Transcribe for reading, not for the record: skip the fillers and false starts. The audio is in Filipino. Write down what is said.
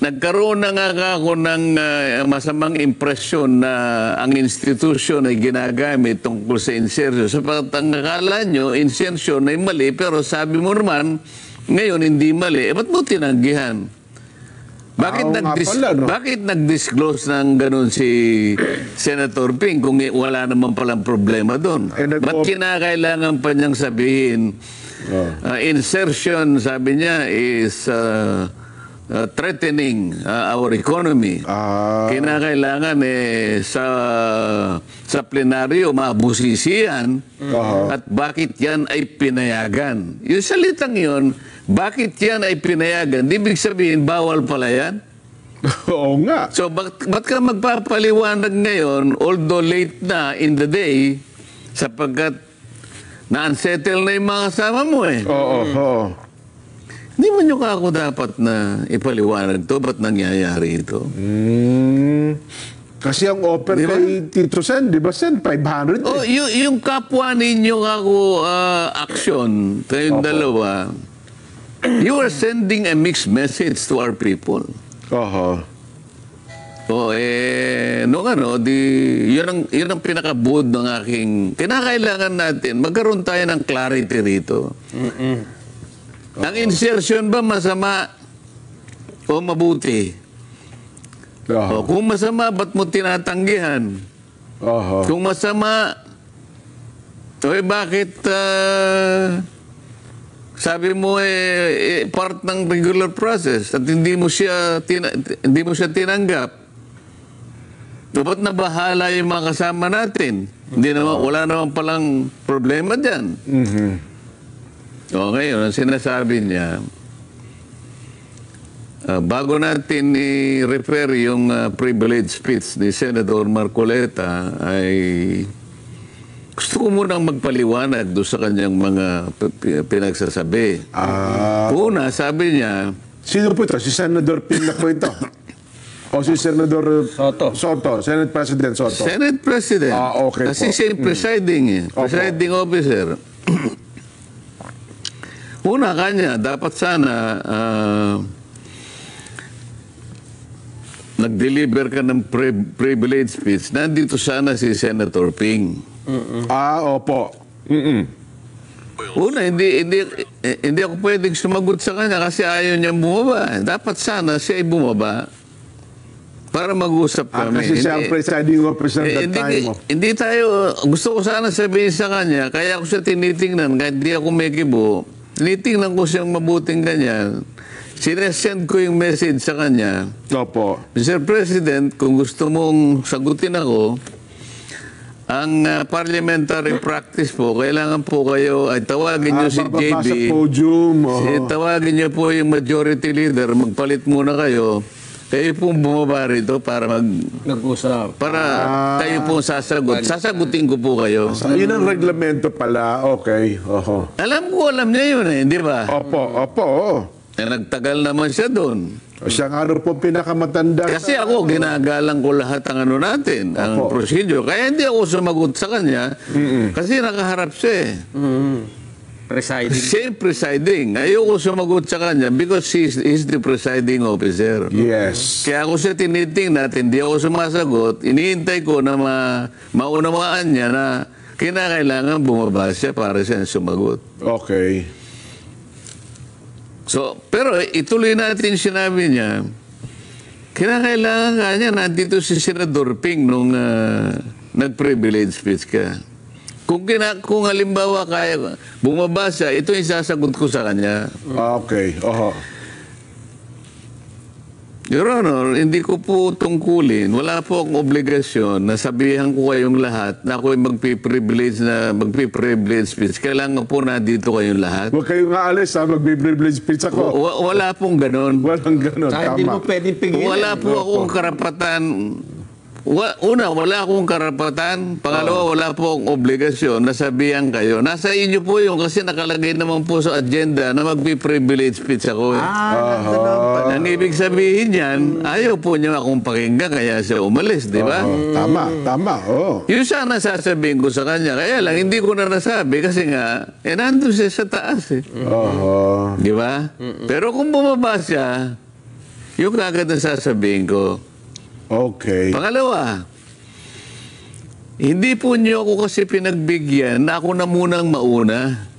nagkaroon na nga ako ng masamang impresyon na ang institusyon ay ginagamit tungkol sa insertion. Sapagkat ang akala nyo, insertion ay mali, pero sabi mo naman, ngayon hindi mali. Ba't mo tinanggihan? Bakit nag-disclose ng ganun si Senator Ping kung wala naman palang problema doon? Ba't kinakailangan pa niyang sabihin, insertion, sabi niya, is threatening our economy. Kinakailangan sa plenaryo mabusisian at bakit yan ay pinayagan. Yung salitang yun, bakit yan ay pinayagan? Ibig sabihin, bawal pala yan? Oo nga. So, ba't ka magpapaliwanag ngayon, although late na in the day, sapagkat na-unsettle na yung mga kasama mo eh. Oo. Hindi mo nyo ako dapat na ipaliwanag to, ba't nangyayari ito? Kasi ang offer kay Tito Sen, di ba Sen, 500 Oh, yung kapwa ninyo ako action, kayong dalawa, you are sending a mixed message to our people. Yun ang pinakabud ng aking, kinakailangan natin, magkaroon tayo ng clarity rito. Ang insertion ba masama o mabuti? Kung masama, ba't mo tinatanggihan? Kung masama, bakit sabi mo part ng regular process at hindi mo siya tinanggap? Dapat na bahala yung mga kasama natin. Wala naman palang problema dyan. Okay, ang sinasabi niya, bago natin i-refer yung privilege speech ni Senator Marcoleta, ay gusto ko munang magpaliwanag doon sa kanyang mga pinagsasabi. Una, sabi niya, sino po ito? Si Senator Ping na po ito? O si Senador Soto? Senate President Soto? Senate President. Okay kasi po. siya presiding officer. Una kanya, dapat sana nag-deliver ka ng privilege speech. Nandito sana si Senator Ping. Opo. Una, hindi ako pwedeng sumagot sa kanya kasi ayaw niya bumaba. Dapat sana siya ay bumaba para mag-usap kami. Kasi siya ang presiding officer that time. Hindi tayo, gusto ko sana sabihin sa kanya, kaya ako siya tinitingnan, kahit di ako may kibo, tinitingnan ko siyang mabuting ganyan. Sinesend ko yung message sa kanya. Opo. Mr. President, kung gusto mong sagutin ako, ang parliamentary practice po, kailangan po kayo, ay tawagin nyo si JB. Sa podium. Tawagin nyo po yung majority leader, magpalit muna kayo. Kayo pong bumaba rito para nag-usap. Para kayo pong sasagot. Sasagutin ko po kayo. Yun ang reglamento pala. Okay. Alam niya yun di ba? Opo. Nagtagal naman siya doon. Siya nga po pinakamatanda. Kasi ako, ginagalang ko lahat ang ano natin, ang procedure. Kaya hindi ako sumagot sa kanya kasi nakaharap siya Presiding. Siya presiding. Ayoko sumagot sa kanya because he's the presiding officer. Yes. Kaya ako siya tinitingnan, hindi ako sumasagot. Iniintay ko na maunawaan niya na kinakailangan bumaba siya para siya sumagot. Okay. So, pero ituloy natin sinabi niya, kinakailangan kanya nandito si Senador Ping nung nag-privilege speech ka. Kung halimbawa kaya bumaba siya, ito yung sasagot ko sa kanya. Okay. Your Honor, hindi ko po tungkulin. Wala po akong obligasyon na sabihan ko kayong lahat na ako'y magpiprivilege speech. Kailangan po na dito kayong lahat. Huwag kayong aalis magpiprivilege speech ako. Wala pong ganon. Walang ganon. Hindi mo pwedeng pigilan. Wala po akong karapatan. Una, wala akong karapatan. Pangalawa, wala po akong obligasyon na sabihan kayo. Nasa inyo po yung kasi nakalagay naman po sa agenda na magpi-privilege speech ako. Ang ibig sabihin yan, ayaw po niya akong pakinggan kaya siya umalis, di ba? Tama. Yun sana sasabihin ko sa kanya. Kaya lang, hindi ko na nasabi kasi nga, nandun siya sa taas. Di ba? Pero kung bumaba siya, Yung kagad na sasabihin ko. Okay. Pangalawa, hindi po niyo ako kasi pinagbigyan na ako na munang mauna.